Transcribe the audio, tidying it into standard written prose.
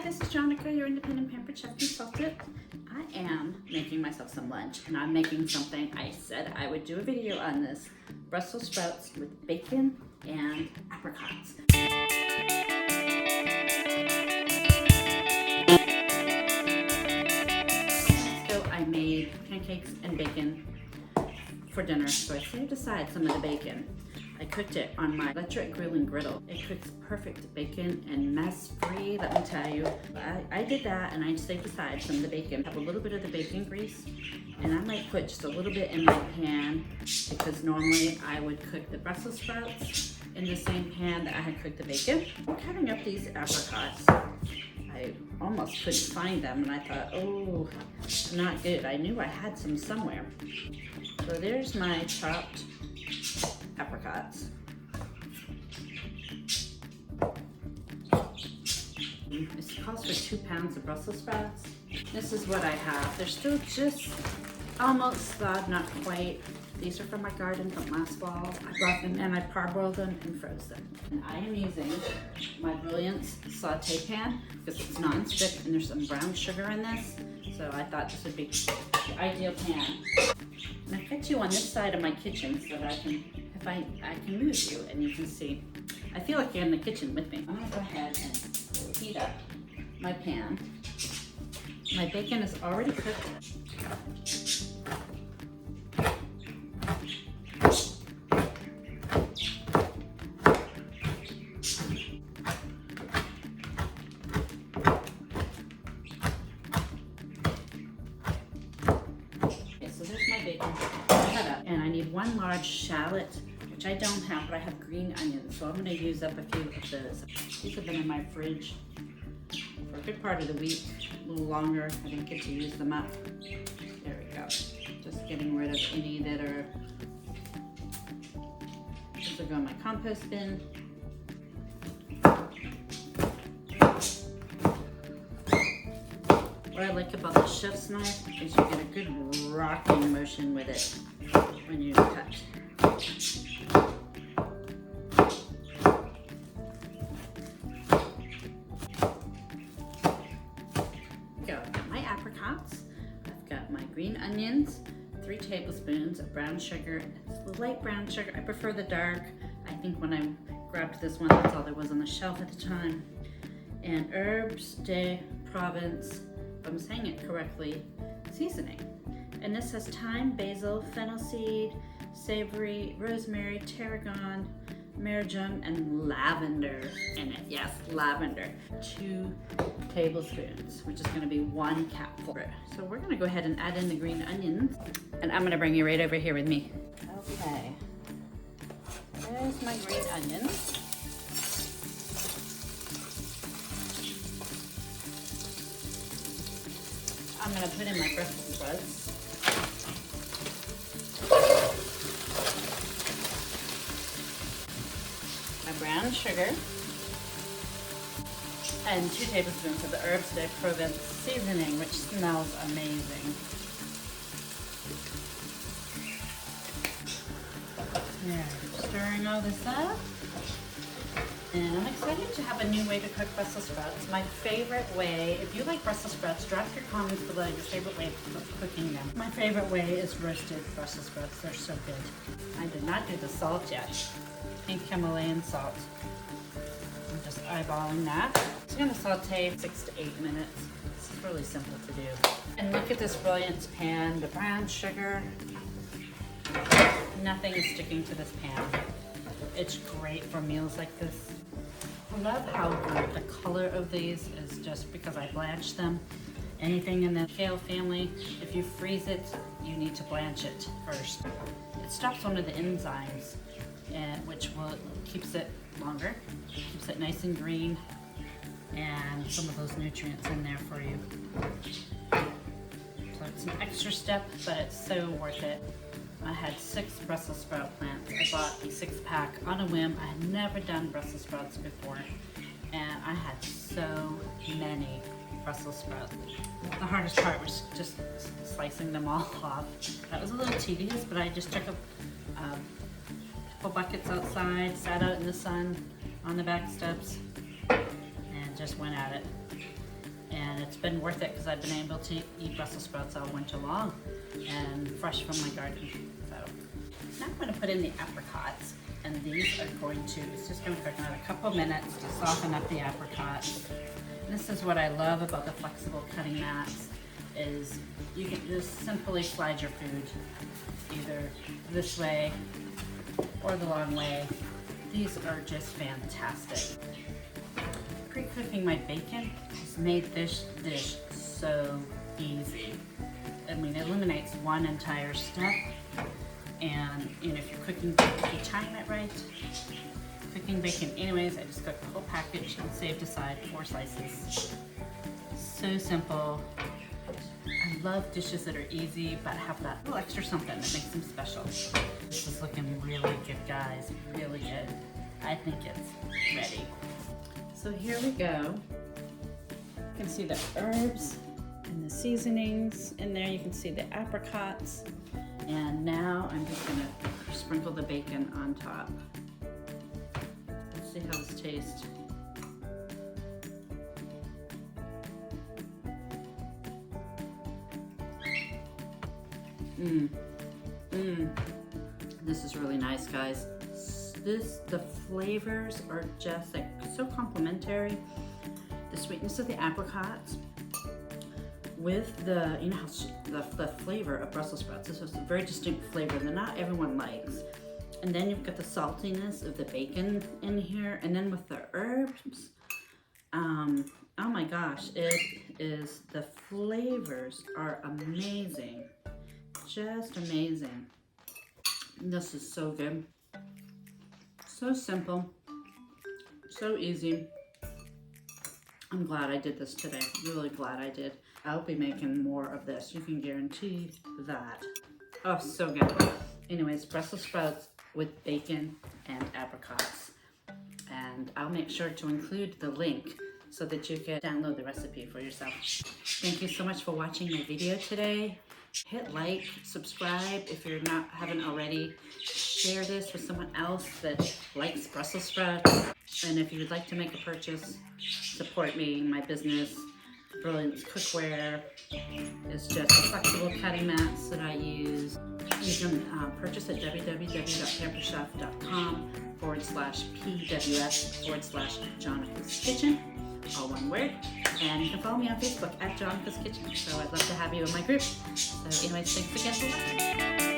this is Jonica, your independent pampered chef consultant. I am making myself some lunch, and I'm making something I said I would do a video on this. Brussels sprouts with bacon and apricots. So I made pancakes and bacon for dinner, so I saved aside some of the bacon. I cooked it on my electric grill and griddle. It cooks perfect bacon and mess-free, let me tell you. I did that, and I saved aside some of the bacon. I have a little bit of the bacon grease, and I might put just a little bit in my pan because normally I would cook the Brussels sprouts in the same pan that I had cooked the bacon. I'm cutting up these apricots. I almost couldn't find them, and I thought, oh, not good. I knew I had some somewhere. So there's my chopped apricots. This calls for 2 pounds of Brussels sprouts. This is what I have. They're still just almost thawed, not quite. These are from my garden from last fall. I brought them and I parboiled them and froze them. And I am using my Brilliance saute pan because it's non-stick and there's some brown sugar in this. So I thought this would be the ideal pan. And I put you on this side of my kitchen so that I can move you and you can see. I feel like you're in the kitchen with me. I'm gonna go ahead and heat up my pan. My bacon is already cooked. And I need 1 large shallot, which I don't have, but I have green onions, so I'm going to use up a few of those. These have been in my fridge for a good part of the week, a little longer. I didn't get to use them up. There we go. Just getting rid of any that are. This will go in my compost bin. What I like about the chef's knife is you get a good rocking motion with it when you cut. I've got my apricots, I've got my green onions, 3 tablespoons of brown sugar. It's the light brown sugar. I prefer the dark. I think when I grabbed this one, that's all there was on the shelf at the time. And herbes de Provence, if I'm saying it correctly, seasoning. And this has thyme, basil, fennel seed, savory, rosemary, tarragon, marjoram, and lavender in it. Yes, lavender. 2 tablespoons, which is going to be 1 capful. So we're going to go ahead and add in the green onions. And I'm going to bring you right over here with me. Okay. There's my green onions. I'm going to put in my Brussels sprouts. My brown sugar. And 2 tablespoons of the herbes de Provence seasoning, which smells amazing. There, stirring all this up. And I'm excited to have a new way to cook Brussels sprouts. My favorite way, if you like Brussels sprouts, drop your comments below your favorite way of cooking them. My favorite way is roasted Brussels sprouts. They're so good. I did not do the salt yet. Pink Himalayan salt. I'm just eyeballing that. It's going to saute 6 to 8 minutes. It's really simple to do. And look at this Brilliance pan, the brown sugar. Nothing is sticking to this pan. It's great for meals like this. I love how good the color of these is just because I blanched them. Anything in the kale family, if you freeze it, you need to blanch it first. It stops one of the enzymes, which keeps it longer, keeps it nice and green, and some of those nutrients in there for you. So it's an extra step, but it's so worth it. I had 6 Brussels sprout plants. I bought a 6-pack on a whim. I had never done Brussels sprouts before, and I had so many Brussels sprouts. The hardest part was just slicing them all off. That was a little tedious, but I just took a couple buckets outside, sat out in the sun on the back steps, and just went at it. been worth it because I've been able to eat Brussels sprouts all winter long and fresh from my garden. So now I'm going to put in the apricots, and these are going to, it's just going to cook another couple minutes to soften up the apricots. And this is what I love about the flexible cutting mats, is you can just simply slide your food either this way or the long way. These are just fantastic. Pre-cooking my bacon has made this dish so easy. I mean, it eliminates one entire step, and if you're cooking, if you time it right, cooking bacon anyways, I just cook the whole package and saved aside 4 slices. So simple. I love dishes that are easy but have that little extra something that makes them special. This is looking really good, guys, really good. I think it's ready. So here we go. You can see the herbs and the seasonings in there. You can see the apricots. And now I'm just gonna sprinkle the bacon on top. Let's see how this tastes. This is really nice, guys. The flavors are just like so complementary. The sweetness of the apricots with the, you know, the flavor of Brussels sprouts. This is a very distinct flavor that not everyone likes. And then you've got the saltiness of the bacon in here, and then with the herbs, oh my gosh, the flavors are amazing. Just amazing. This is so good. So simple, so easy. I'm glad I did this today. Really glad I did. I'll be making more of this. You can guarantee that. Oh, so good. Anyways, Brussels sprouts with bacon and apricots. And I'll make sure to include the link so that you can download the recipe for yourself. Thank you so much for watching my video today. Hit like, subscribe if you're haven't already. Share this with someone else that likes Brussels sprouts. And if you would like to make a purchase, support me, my business. Brilliance Cookware is just the flexible cutting mats that I use. You can purchase at www.pamperschef.com/PWS/Jonathan's Kitchen, all one word. And you can follow me on Facebook at Jonathan's Kitchen. So I'd love to have you in my group. So anyways, thanks again for watching.